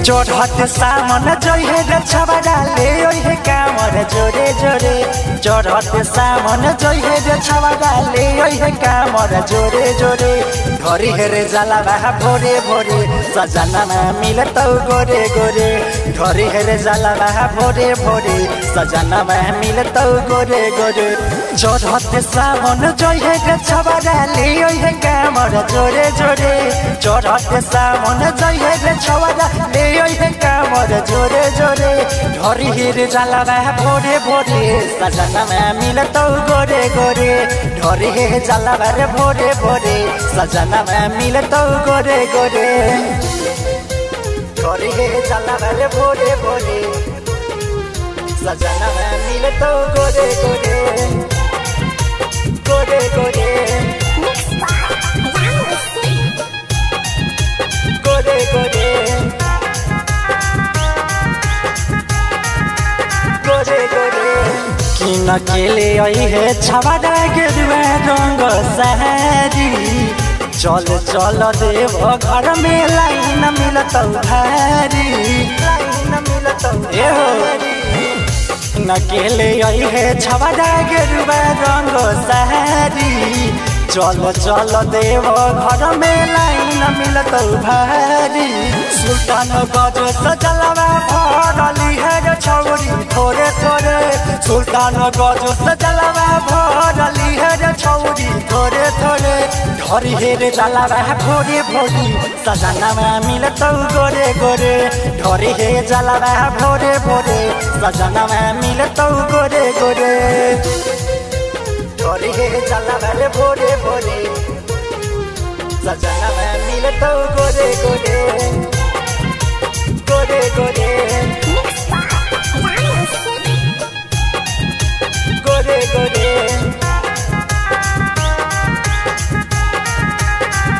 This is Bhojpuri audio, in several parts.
चढ़त सामन जइहे रे छबड़ा ले ओहे कामर जोरे जोरे चढ़त सामन जइहे रे छबड़ा ले ओहे कामर जोरे जोरे धरी हेरे जाला बहा भोरे भोरे सजना मिलतौ गोरे गोरे धरी हेरे जाला बहा भोरे भोरे सजना मिलतौ गोरे गोरे चढ़त सामन जइहे रे छबड़ा ले ओहे कामर जोरे जोरे चढ़त सामन जइहे रे छबड़ा ले ओहे कामर जोरे जोरे धरी हेरे जाला बहा भोरे भोरे सजना मिलतौ गोरे गोरे धरी हेरे जाला बहा भोरे भोरे सजना मिलतौ गोरे गोरे धरी हेरे जाला बहा भोरे भोरे सजना मिलतौ गोरे गोरे गोरे गोरे गोरे गोरे गोरे गोरे किन केले है छबड़ा गेरुआ रंग सहरी चल चल देव घर में लाइन मिलतौ भारी लाइन मिलतौ न केले है छबड़ा गेरुआ रंग सहरी चल चल देव घर में लाइन मिलतौ भारी सुल्तान गज सजलवा भरली है रे छौरी थोरे थोरे सुल्तान गज सजलवा भरली है रे छौरी थोरे थोरे धरी हेरे जलवा भोरे भोरी सजना मिलतौ गोरे गोरे धरी हे जलवा भोरे भोरे सजना मिलतौ गोरे गोरे धरी हे जलवा भोरे भोरे सजना मिलतौ गोरे गोरे गोरे गोरे गोरे गोरे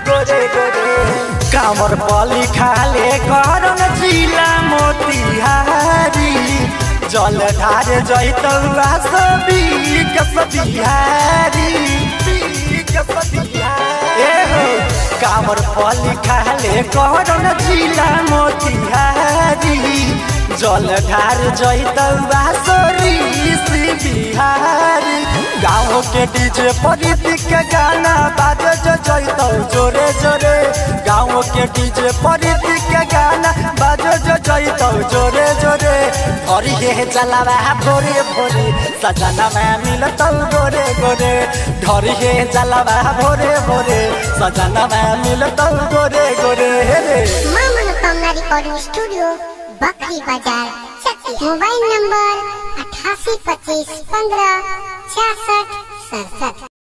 गोरे गोरे कामर पली खाले करन जिला मोतिहारी जल ढार जइतौ आसबी बिहारी कामर पली खाले करन जिला मोतिहारी जल ढार जइतौ आसरी बिहारी गाँव के डीजे परिति के गाना बाजे जइतौ जोरे जोरे गाँव के डीजे परिति के गाना बाजे जइतौ जोरे जोरे धरी हे जलवा भोरे भोरे सजना मिलतौ गोरे गोरे धरी हे जलवा भोरे भोरे सजना मिलतौ गोरे गोरे मां मनोकामना रिकॉर्डिंग स्टूडियो बकरी बाजार मोबाइल नंबर 8825156667।